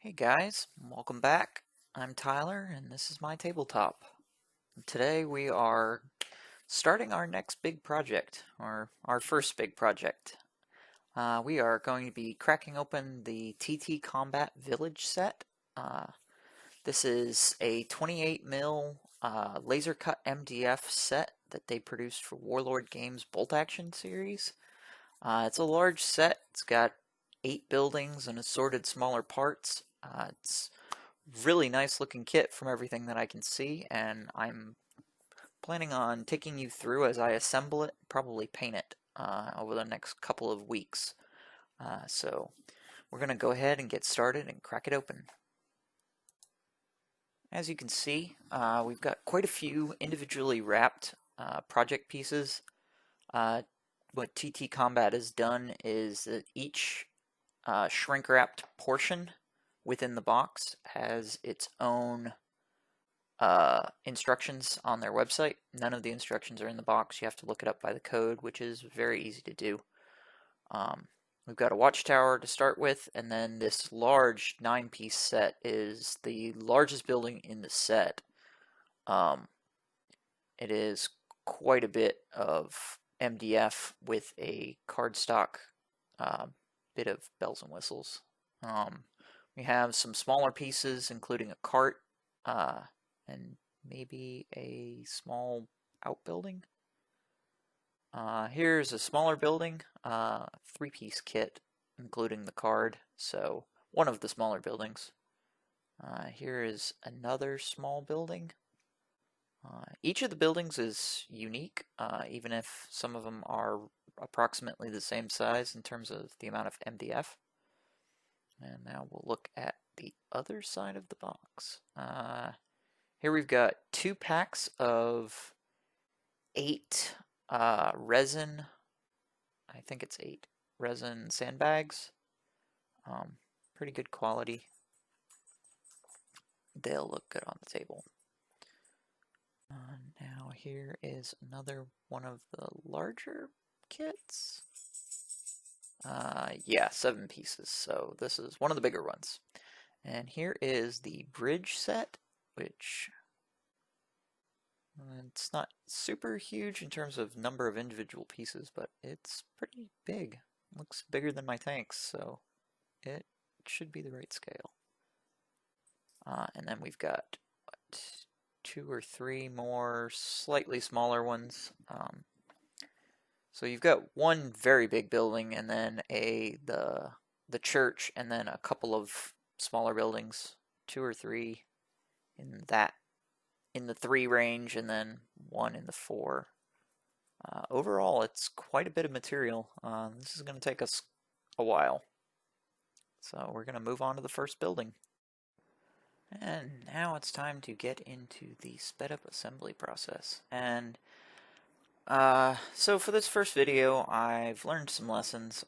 Hey guys, welcome back. I'm Tyler and this is my tabletop. Today we are starting our next big project, or our first big project. We are going to be cracking open the TTCombat Village set. This is a 28 mil laser cut MDF set that they produced for Warlord Games Bolt Action series. It's a large set. It's got 8 buildings and assorted smaller parts. It's really nice looking kit from everything that I can see, and I'm planning on taking you through as I assemble it, probably paint it over the next couple of weeks. So we're going to go ahead and get started and crack it open. As you can see, we've got quite a few individually wrapped project pieces. What TTCombat has done is that each shrink wrapped portion within the box has its own instructions on their website. None of the instructions are in the box. You have to look it up by the code, which is very easy to do. We've got a watchtower to start with, and then this large 9-piece set is the largest building in the set. It is quite a bit of MDF with a cardstock bit of bells and whistles. We have some smaller pieces, including a cart and maybe a small outbuilding. Here's a smaller building, 3-piece kit, including the card, so one of the smaller buildings. Here is another small building. Each of the buildings is unique, even if some of them are approximately the same size in terms of the amount of MDF. And now we'll look at the other side of the box. Here we've got 2 packs of 8 resin, I think it's 8 resin sandbags. Pretty good quality. They'll look good on the table. Now here is another one of the larger kits. Yeah, 7 pieces, so this is one of the bigger ones. And here is the bridge set, which it's not super huge in terms of number of individual pieces, but it's pretty big. Looks bigger than my tanks, so it should be the right scale. And then we've got, what, 2 or 3 more slightly smaller ones. So you've got one very big building, and then the church, and then a couple of smaller buildings, 2 or 3 in the 3 range, and then 1 in the 4. Overall, it's quite a bit of material. This is going to take us a while. So we're going to move on to the first building. And now it's time to get into the sped up assembly process. And so for this first video, I've learned some lessons.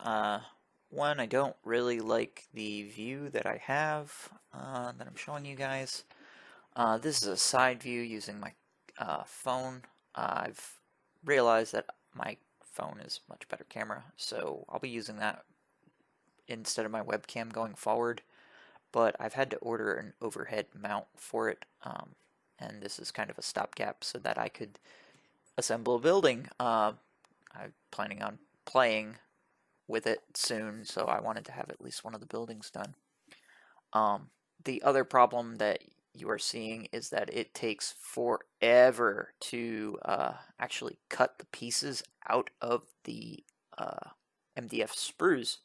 One, I don't really like the view that I have that I'm showing you guys. This is a side view using my phone. I've realized that my phone is a much better camera, so I'll be using that instead of my webcam going forward. But I've had to order an overhead mount for it, and this is kind of a stopgap so that I could assemble a building. I'm planning on playing with it soon, so I wanted to have at least one of the buildings done. The other problem that you are seeing is that it takes forever to actually cut the pieces out of the MDF sprues.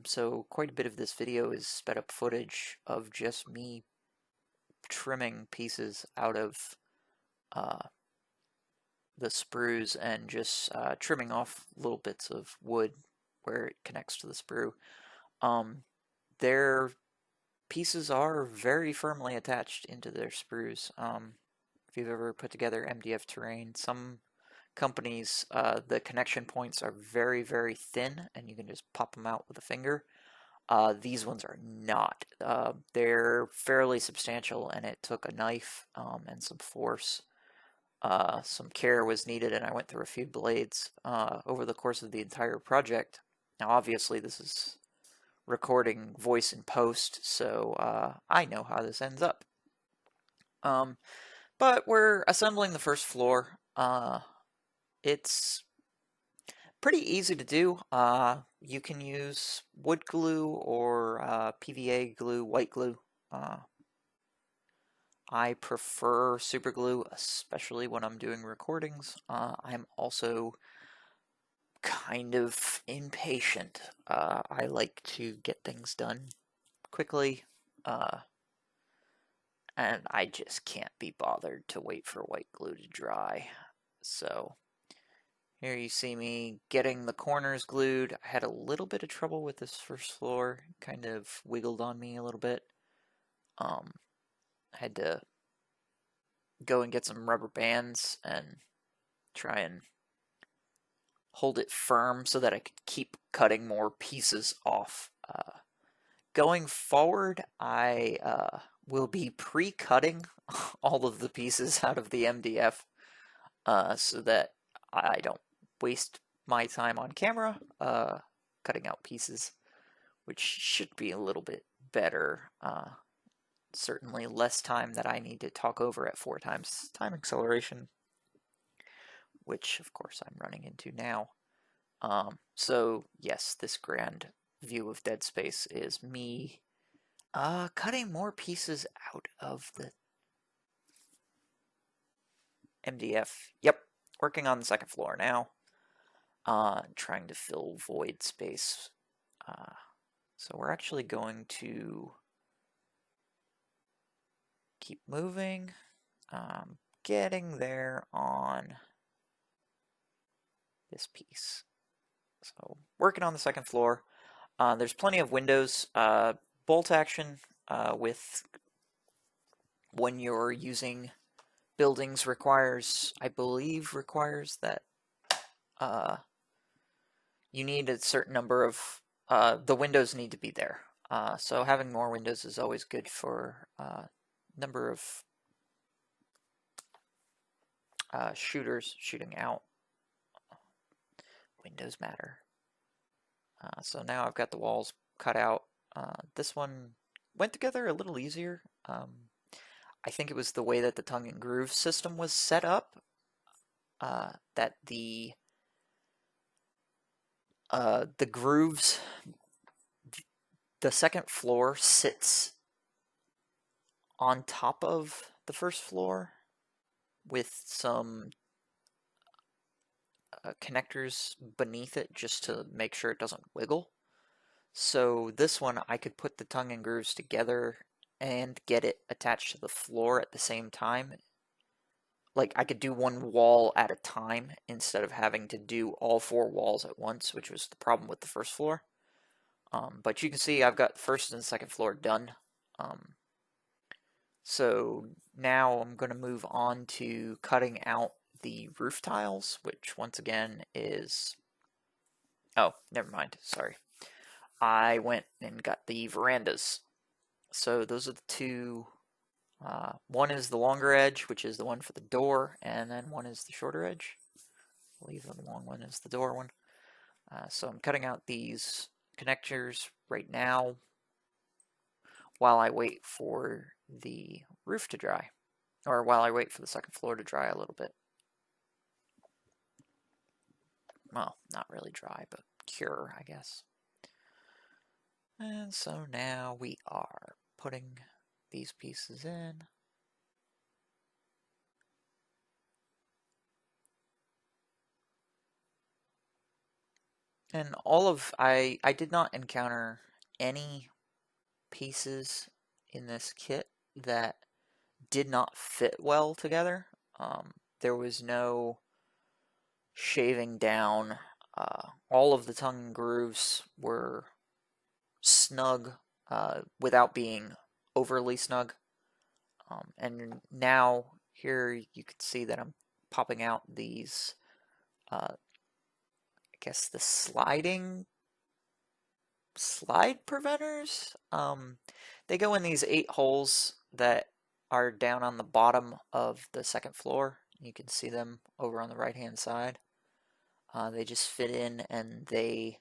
So quite a bit of this video is sped up footage of just me trimming pieces out of the sprues and just trimming off little bits of wood where it connects to the sprue. Their pieces are very firmly attached into their sprues. If you've ever put together MDF terrain, some companies, the connection points are very, very thin, and you can just pop them out with a finger. These ones are not. They're fairly substantial, and it took a knife and some force. Some care was needed, and I went through a few blades over the course of the entire project. Now, obviously, this is recording voice in post, so I know how this ends up. But we're assembling the first floor. It's pretty easy to do. You can use wood glue or PVA glue, white glue. I prefer super glue, especially when I'm doing recordings. I'm also kind of impatient. I like to get things done quickly, and I just can't be bothered to wait for white glue to dry. So here you see me getting the corners glued. I had a little bit of trouble with this first floor, kind of wiggled on me a little bit. I had to go and get some rubber bands and try and hold it firm so that I could keep cutting more pieces off. Going forward, I will be pre-cutting all of the pieces out of the MDF so that I don't waste my time on camera cutting out pieces, which should be a little bit better. Certainly less time that I need to talk over at 4 times time acceleration, which of course I'm running into now. So yes, this grand view of Dead Space is me cutting more pieces out of the MDF. Yep, working on the second floor now. Trying to fill void space. So we're actually going to keep moving. Getting there on this piece. So working on the second floor. There's plenty of windows. Bolt action with when you're using buildings requires, I believe, requires that you need a certain number of the windows need to be there. So having more windows is always good for number of shooters shooting out. Windows matter. So now I've got the walls cut out. This one went together a little easier. I think it was the way that the tongue and groove system was set up that the grooves, the second floor sits on top of the first floor with some connectors beneath it just to make sure it doesn't wiggle. So this one I could put the tongue and grooves together and get it attached to the floor at the same time. Like I could do one wall at a time instead of having to do all 4 walls at once, which was the problem with the first floor. But you can see I've got the first and second floor done. So now I'm going to move on to cutting out the roof tiles, which once again is... Oh, never mind, sorry. I went and got the verandas. So those are the two. One is the longer edge, which is the one for the door, and then one is the shorter edge. I believe the long one is the door one. So I'm cutting out these connectors right now while I wait for the roof to dry, or while I wait for the second floor to dry a little bit. Well, not really dry, but cure, I guess. And so now we are putting these pieces in. And I did not encounter any pieces in this kit that did not fit well together. There was no shaving down. All of the tongue grooves were snug without being overly snug. And now here you can see that I'm popping out these, I guess the slide preventers. They go in these 8 holes that are down on the bottom of the second floor. You can see them over on the right hand side. They just fit in and they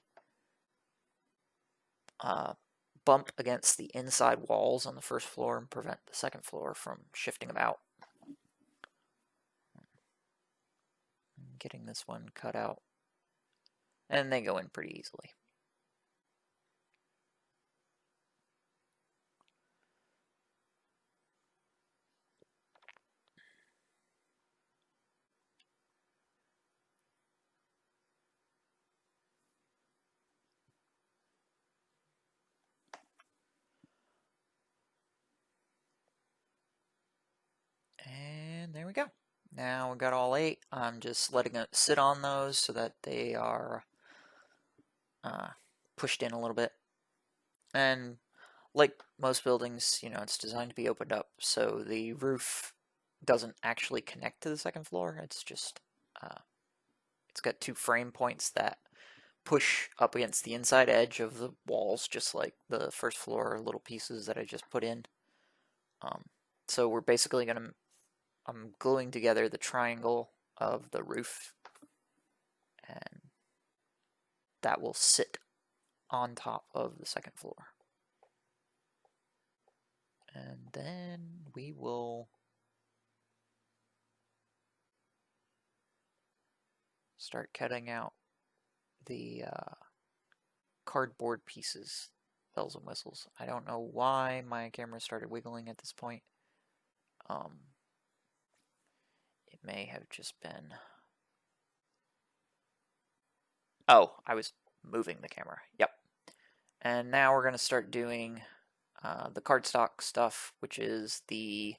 bump against the inside walls on the first floor and prevent the second floor from shifting about. Getting this one cut out. And they go in pretty easily. And there we go. Now we got all 8. I'm just letting it sit on those so that they are pushed in a little bit. And like most buildings, you know, it's designed to be opened up, so the roof doesn't actually connect to the second floor. It's just, it's got 2 frame points that push up against the inside edge of the walls, just like the first floor little pieces that I just put in. So we're basically I'm gluing together the triangle of the roof, and that will sit on top of the second floor. And then we will start cutting out the cardboard pieces, bells and whistles. I don't know why my camera started wiggling at this point. It may have just been... Oh, I was moving the camera. Yep. And now we're going to start doing the cardstock stuff, which is the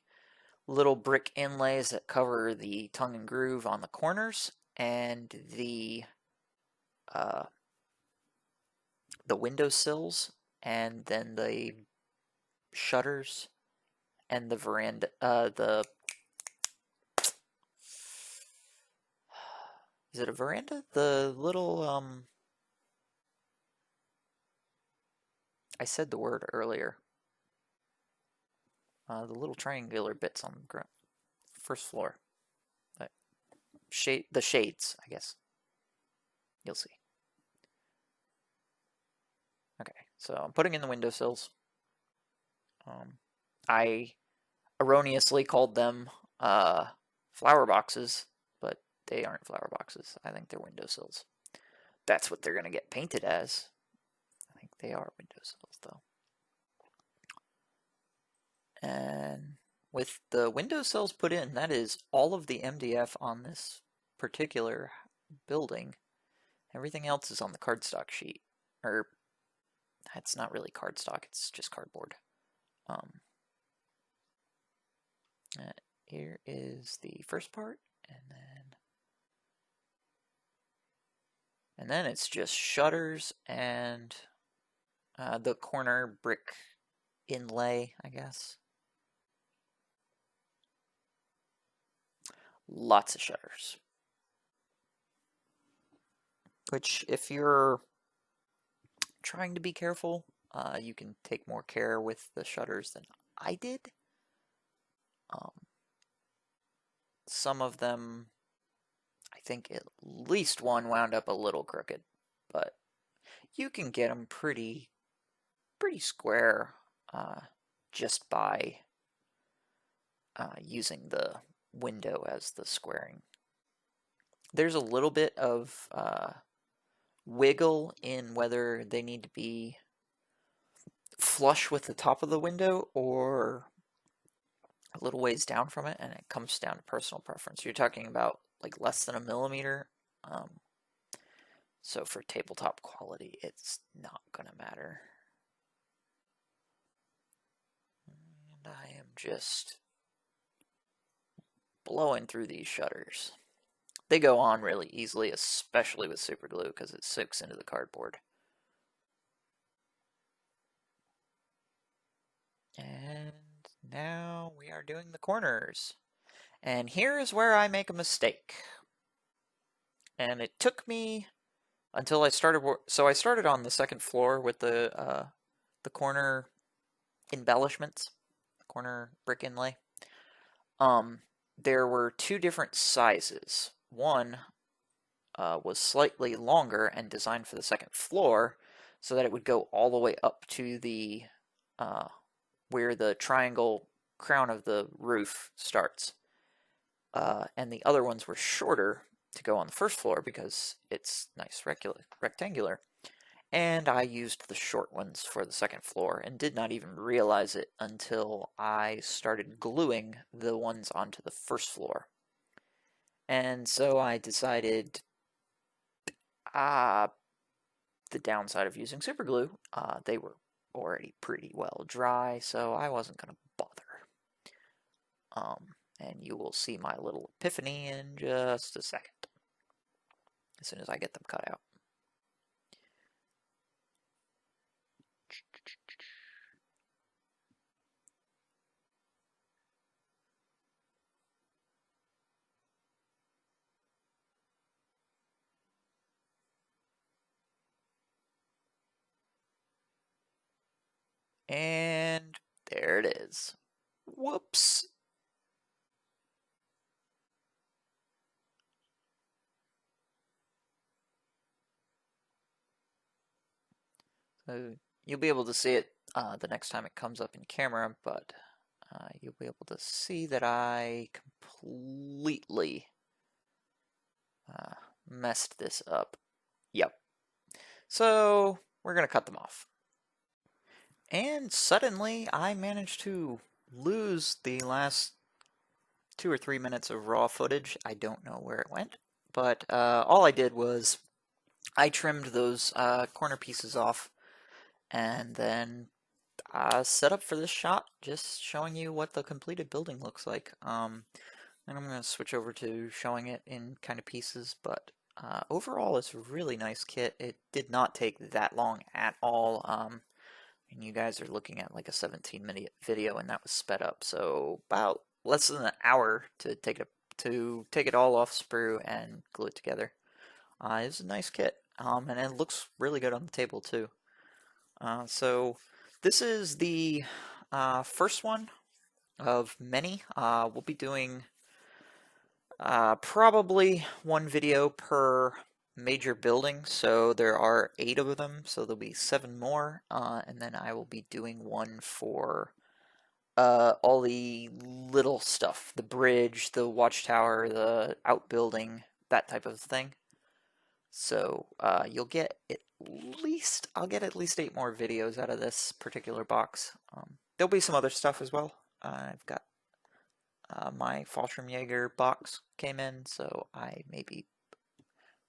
little brick inlays that cover the tongue and groove on the corners, and the windowsills, and then the shutters, and the veranda, is it a veranda? The little, I said the word earlier. The little triangular bits on the first floor. The shades, I guess. You'll see. Okay, so I'm putting in the windowsills. I erroneously called them flower boxes, but they aren't flower boxes. I think they're windowsills. That's what they're going to get painted as. I think they are windowsills, though. And with the windowsills put in, that is all of the MDF on this particular building. Everything else is on the cardstock sheet. Or, it's not really cardstock, it's just cardboard. Here is the first part, and then it's just shutters and the corner brick inlay, I guess. Lots of shutters. Which, if you're trying to be careful, you can take more care with the shutters than I did. Some of them, I think at least one wound up a little crooked, but you can get them pretty square just by using the window as the squaring. There's a little bit of wiggle in whether they need to be flush with the top of the window or a little ways down from it, and it comes down to personal preference. You're talking about like less than a millimeter. So for tabletop quality, it's not going to matter. And I am just blowing through these shutters. They go on really easily, especially with super glue, because it soaks into the cardboard. And now we are doing the corners. And here is where I make a mistake. And it took me until I started. So I started on the second floor with the corner embellishments, corner brick inlay. There were 2 different sizes. One was slightly longer and designed for the second floor, so that it would go all the way up to the where the triangle crown of the roof starts. And the other ones were shorter to go on the first floor because it's nice rectangular. And I used the short ones for the second floor and did not even realize it until I started gluing the ones onto the first floor. And so I decided, uh, the downside of using super glue, they were already pretty well dry, so I wasn't going to bother. And you will see my little epiphany in just a second, as soon as I get them cut out. And there it is. Whoops. So you'll be able to see it the next time it comes up in camera, but you'll be able to see that I completely messed this up. Yep. So we're going to cut them off. And suddenly I managed to lose the last 2 or 3 minutes of raw footage. I don't know where it went, but all I did was I trimmed those corner pieces off and then set up for this shot, just showing you what the completed building looks like. And I'm going to switch over to showing it in kind of pieces, but overall it's a really nice kit. It did not take that long at all. And you guys are looking at like a 17-minute video, and that was sped up, so about less than an hour to take it all off sprue and glue it together. It's a nice kit, and it looks really good on the table too. So this is the first one of many. We'll be doing probably one video per major building, so there are 8 of them, so there'll be 7 more, and then I will be doing one for all the little stuff, the bridge, the watchtower, the outbuilding, that type of thing. So you'll get I'll get at least 8 more videos out of this particular box. There'll be some other stuff as well. I've got my Fallschirmjäger box came in, so I may be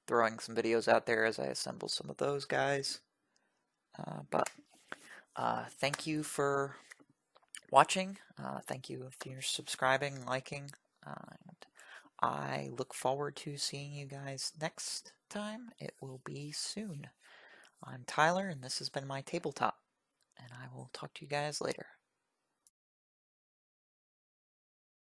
throwing some videos out there as I assemble some of those guys. But thank you for watching. Thank you if you're subscribing, liking, and I look forward to seeing you guys next time. It will be soon. I'm Tyler, and this has been my tabletop, and I will talk to you guys later.